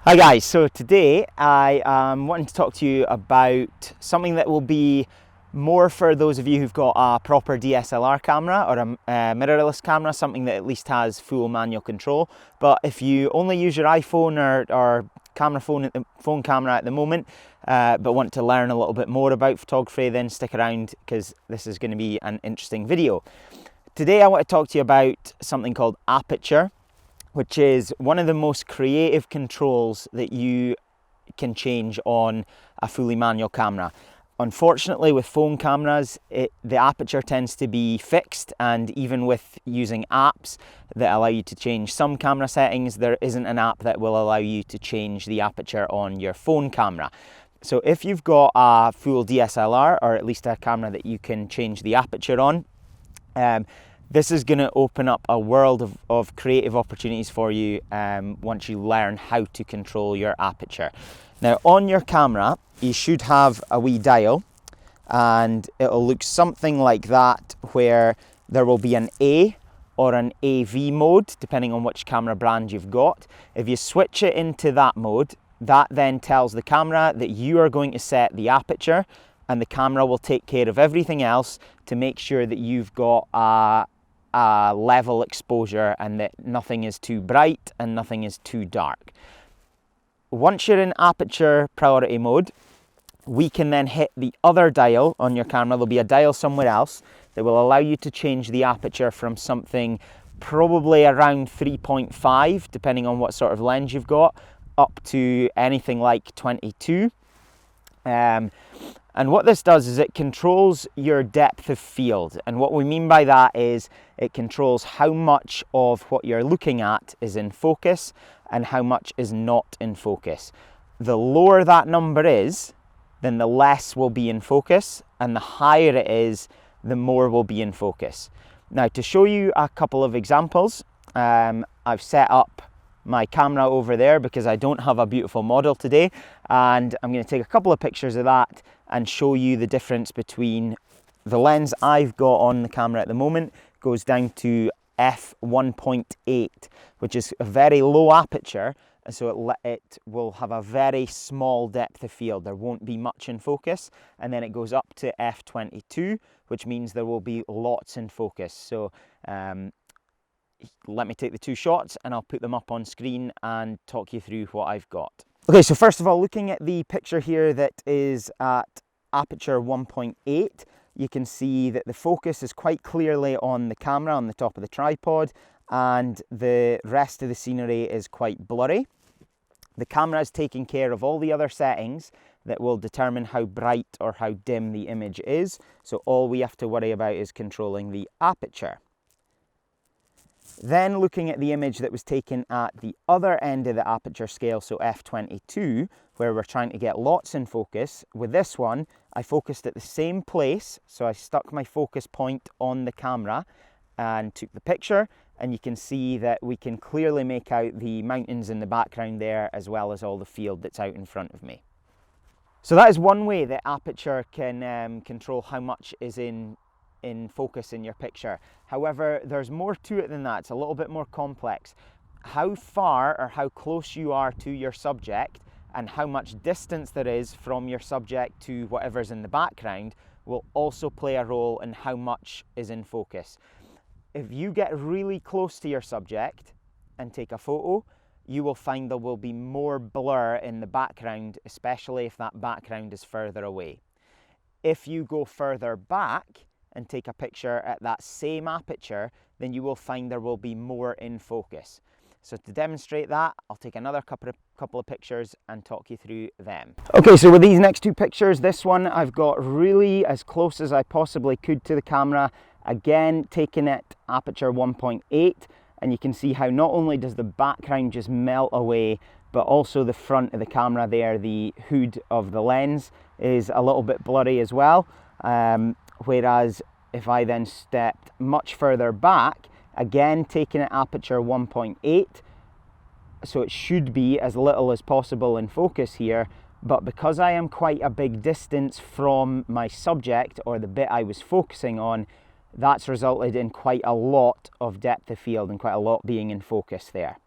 Hi guys, so today I am wanting to talk to you about something that will be more for those of you who've got a proper DSLR camera or a mirrorless camera, something that at least has full manual control. But if you only use your iPhone or phone camera at the moment, but want to learn a little bit more about photography, then stick around because this is going to be an interesting video. Today I want to talk to you about something called Aperture, which is one of the most creative controls that you can change on a fully manual camera. Unfortunately, with phone cameras, the aperture tends to be fixed, and even with using apps that allow you to change some camera settings, there isn't an app that will allow you to change the aperture on your phone camera. So if you've got a full DSLR, or at least a camera that you can change the aperture on, this is going to open up a world of creative opportunities for you once you learn how to control your aperture. Now, on your camera, you should have a wee dial, and it'll look something like that, where there will be an A or an AV mode, depending on which camera brand you've got. If you switch it into that mode, that then tells the camera that you are going to set the aperture, and the camera will take care of everything else to make sure that you've got a level exposure and that nothing is too bright and nothing is too dark. Once you're in aperture priority mode, we can then hit the other dial on your camera. There'll be a dial somewhere else that will allow you to change the aperture from something probably around 3.5, depending on what sort of lens you've got, up to anything like 22. And what this does is it controls your depth of field. And what we mean by that is it controls how much of what you're looking at is in focus and how much is not in focus. The lower that number is, then the less will be in focus, and the higher it is, the more will be in focus. Now, to show you a couple of examples, I've set up my camera over there because I don't have a beautiful model today, and I'm going to take a couple of pictures of that and show you the difference between the lens I've got on the camera at the moment. Goes down to f1.8, which is a very low aperture, and so it will have a very small depth of field. There won't be much in focus, and then it goes up to f22, which means there will be lots in focus. So let me take the two shots and I'll put them up on screen and talk you through what I've got. Okay, so first of all, looking at the picture here that is at aperture 1.8, you can see that the focus is quite clearly on the camera on the top of the tripod, and the rest of the scenery is quite blurry. The camera is taking care of all the other settings that will determine how bright or how dim the image is, so all we have to worry about is controlling the aperture. Then looking at the image that was taken at the other end of the aperture scale, so f22, where we're trying to get lots in focus, with this one, I focused at the same place, so I stuck my focus point on the camera and took the picture, and you can see that we can clearly make out the mountains in the background there, as well as all the field that's out in front of me. So that is one way that aperture can control how much is in focus in your picture. However, there's more to it than that. It's a little bit more complex. How far or how close you are to your subject and how much distance there is from your subject to whatever's in the background will also play a role in how much is in focus. If you get really close to your subject and take a photo, you will find there will be more blur in the background, especially if that background is further away. If you go further back and take a picture at that same aperture, then you will find there will be more in focus. So to demonstrate that, I'll take another couple of pictures and talk you through them. Okay, so with these next two pictures, this one I've got really as close as I possibly could to the camera, again taken at aperture 1.8, and you can see how not only does the background just melt away, but also the front of the camera there, the hood of the lens, is a little bit blurry as well. Whereas if I then stepped much further back, again taking at aperture 1.8, so it should be as little as possible in focus here, but because I am quite a big distance from my subject or the bit I was focusing on, that's resulted in quite a lot of depth of field and quite a lot being in focus there.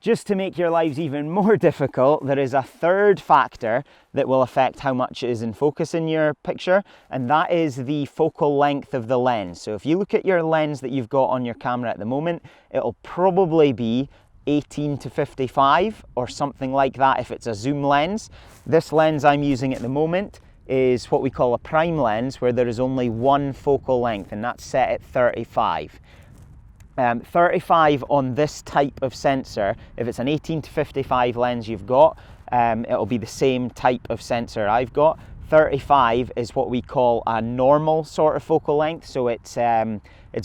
Just to make your lives even more difficult, there is a third factor that will affect how much is in focus in your picture, and that is the focal length of the lens. So if you look at your lens that you've got on your camera at the moment, it'll probably be 18 to 55 or something like that if it's a zoom lens. This lens I'm using at the moment is what we call a prime lens, where there is only one focal length, and that's set at 35. 35 on this type of sensor, if it's an 18 to 55 lens you've got, it'll be the same type of sensor I've got. 35 is what we call a normal sort of focal length, so it's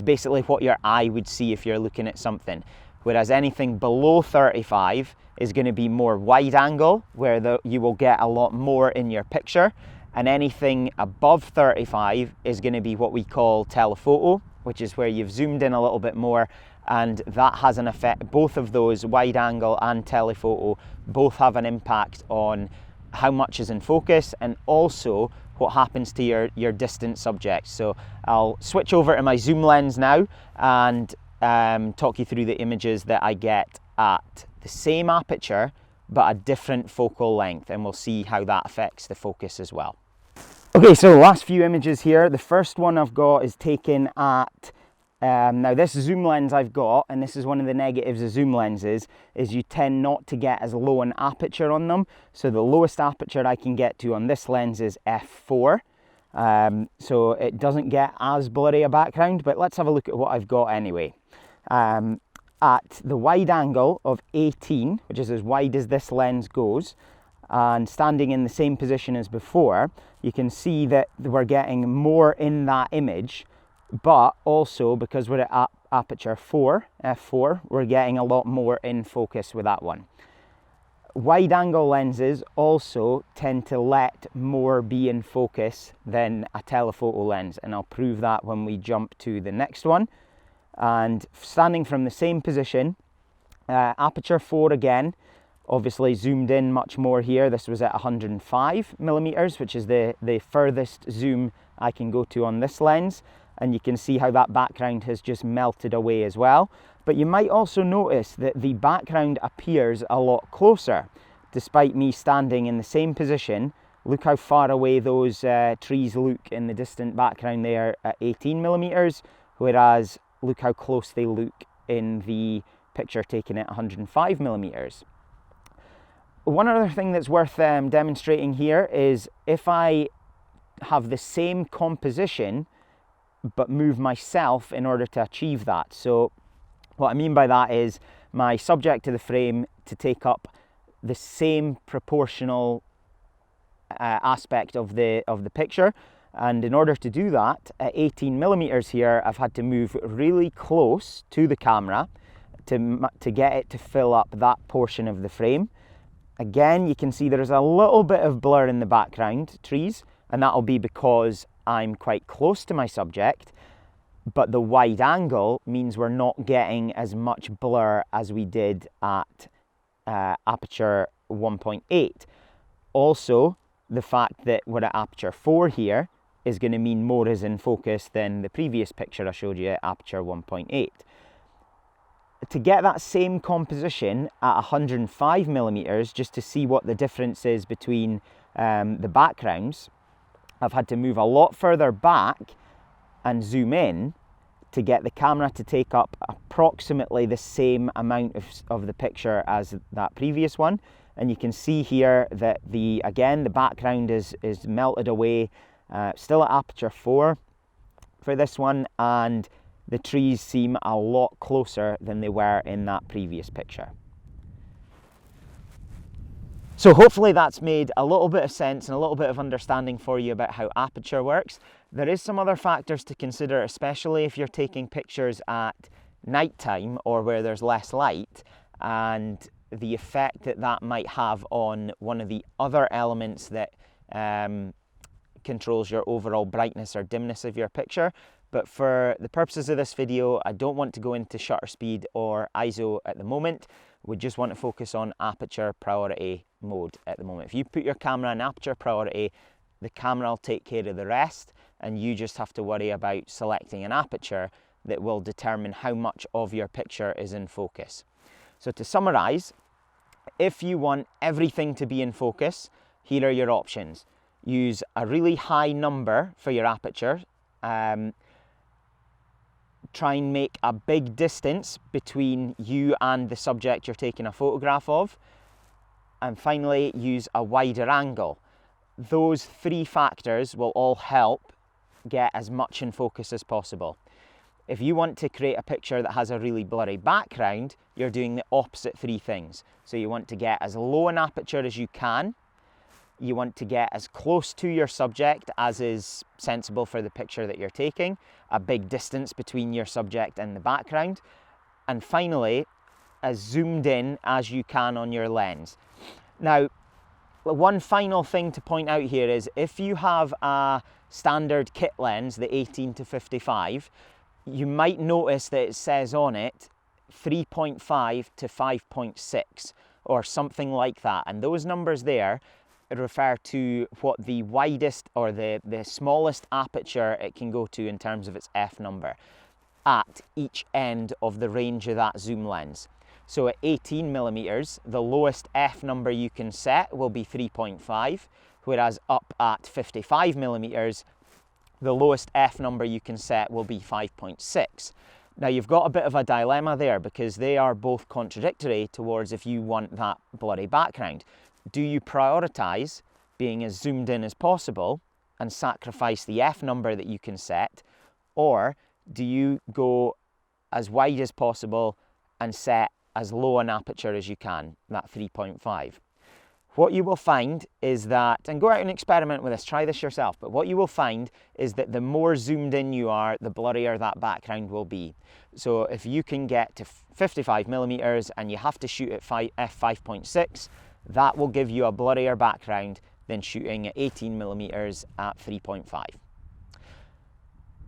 basically what your eye would see if you're looking at something. Whereas anything below 35 is going to be more wide angle, where you will get a lot more in your picture, and anything above 35 is going to be what we call telephoto, which is where you've zoomed in a little bit more, and that has an effect. Both of those, wide angle and telephoto, both have an impact on how much is in focus and also what happens to your distant subjects. So I'll switch over to my zoom lens now and talk you through the images that I get at the same aperture but a different focal length, and we'll see how that affects the focus as well. Okay, so last few images here. The first one I've got is taken at, now this zoom lens I've got, and this is one of the negatives of zoom lenses, is you tend not to get as low an aperture on them. So the lowest aperture I can get to on this lens is f4. So it doesn't get as blurry a background, but let's have a look at what I've got anyway. At the wide angle of 18, which is as wide as this lens goes, and standing in the same position as before, you can see that we're getting more in that image, but also because we're at aperture 4, f4, we're getting a lot more in focus with that one. Wide angle lenses also tend to let more be in focus than a telephoto lens, and I'll prove that when we jump to the next one. And standing from the same position, aperture 4 again, obviously zoomed in much more here. This was at 105 millimeters, which is the furthest zoom I can go to on this lens, and you can see how that background has just melted away as well. But you might also notice that the background appears a lot closer despite me standing in the same position. Look how far away those trees look in the distant background there at 18 millimeters, whereas look how close they look in the picture taken at 105 millimeters. One other thing that's worth demonstrating here is if I have the same composition but move myself in order to achieve that. So what I mean by that is my subject to the frame to take up the same proportional aspect of the picture, and in order to do that at 18 millimeters here, I've had to move really close to the camera to get it to fill up that portion of the frame. Again, you can see there's a little bit of blur in the background trees, and that'll be because I'm quite close to my subject, but the wide angle means we're not getting as much blur as we did at aperture 1.8. Also, the fact that we're at aperture 4 here is going to mean more is in focus than the previous picture I showed you at aperture 1.8. To get that same composition at 105 millimeters, just to see what the difference is between the backgrounds, I've had to move a lot further back and zoom in to get the camera to take up approximately the same amount of the picture as that previous one. And you can see here that again the background is melted away, still at aperture 4 for this one, and the trees seem a lot closer than they were in that previous picture. So hopefully that's made a little bit of sense and a little bit of understanding for you about how aperture works. There is some other factors to consider, especially if you're taking pictures at nighttime or where there's less light, and the effect that might have on one of the other elements that controls your overall brightness or dimness of your picture. But for the purposes of this video, I don't want to go into shutter speed or ISO at the moment. We just want to focus on aperture priority mode at the moment. If you put your camera in aperture priority, the camera will take care of the rest, and you just have to worry about selecting an aperture that will determine how much of your picture is in focus. So to summarize, if you want everything to be in focus, here are your options. Use a really high number for your aperture. Try and make a big distance between you and the subject you're taking a photograph of. And finally, use a wider angle. Those three factors will all help get as much in focus as possible. If you want to create a picture that has a really blurry background, you're doing the opposite three things. So you want to get as low an aperture as you can. You want to get as close to your subject as is sensible for the picture that you're taking, a big distance between your subject and the background, and finally, as zoomed in as you can on your lens. Now, one final thing to point out here is if you have a standard kit lens, the 18 to 55, you might notice that it says on it 3.5 to 5.6 or something like that, and those numbers there refer to what the widest or the smallest aperture it can go to in terms of its f number at each end of the range of that zoom lens. So at 18 millimeters, the lowest f number you can set will be 3.5, whereas up at 55 millimeters, the lowest f number you can set will be 5.6. Now you've got a bit of a dilemma there because they are both contradictory towards if you want that blurry background. Do you prioritize being as zoomed in as possible and sacrifice the f number that you can set, or do you go as wide as possible and set as low an aperture as you can, that 3.5? What you will find is that, and go out and experiment with this, try this yourself, but what you will find is that the more zoomed in you are, the blurrier that background will be. So if you can get to 55 millimeters and you have to shoot at f5.6, that will give you a blurrier background than shooting at 18 millimeters at 3.5.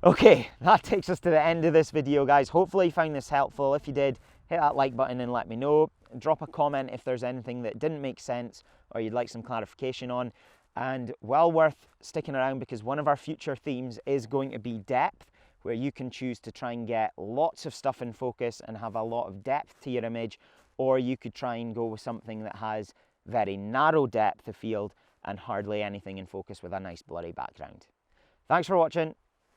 Okay, that takes us to the end of this video, guys. Hopefully you found this helpful. If you did, hit that like button and let me know. Drop a comment if there's anything that didn't make sense or you'd like some clarification on. And well worth sticking around because one of our future themes is going to be depth, where you can choose to try and get lots of stuff in focus and have a lot of depth to your image, or you could try and go with something that has very narrow depth of field and hardly anything in focus with a nice blurry background. Thanks for watching.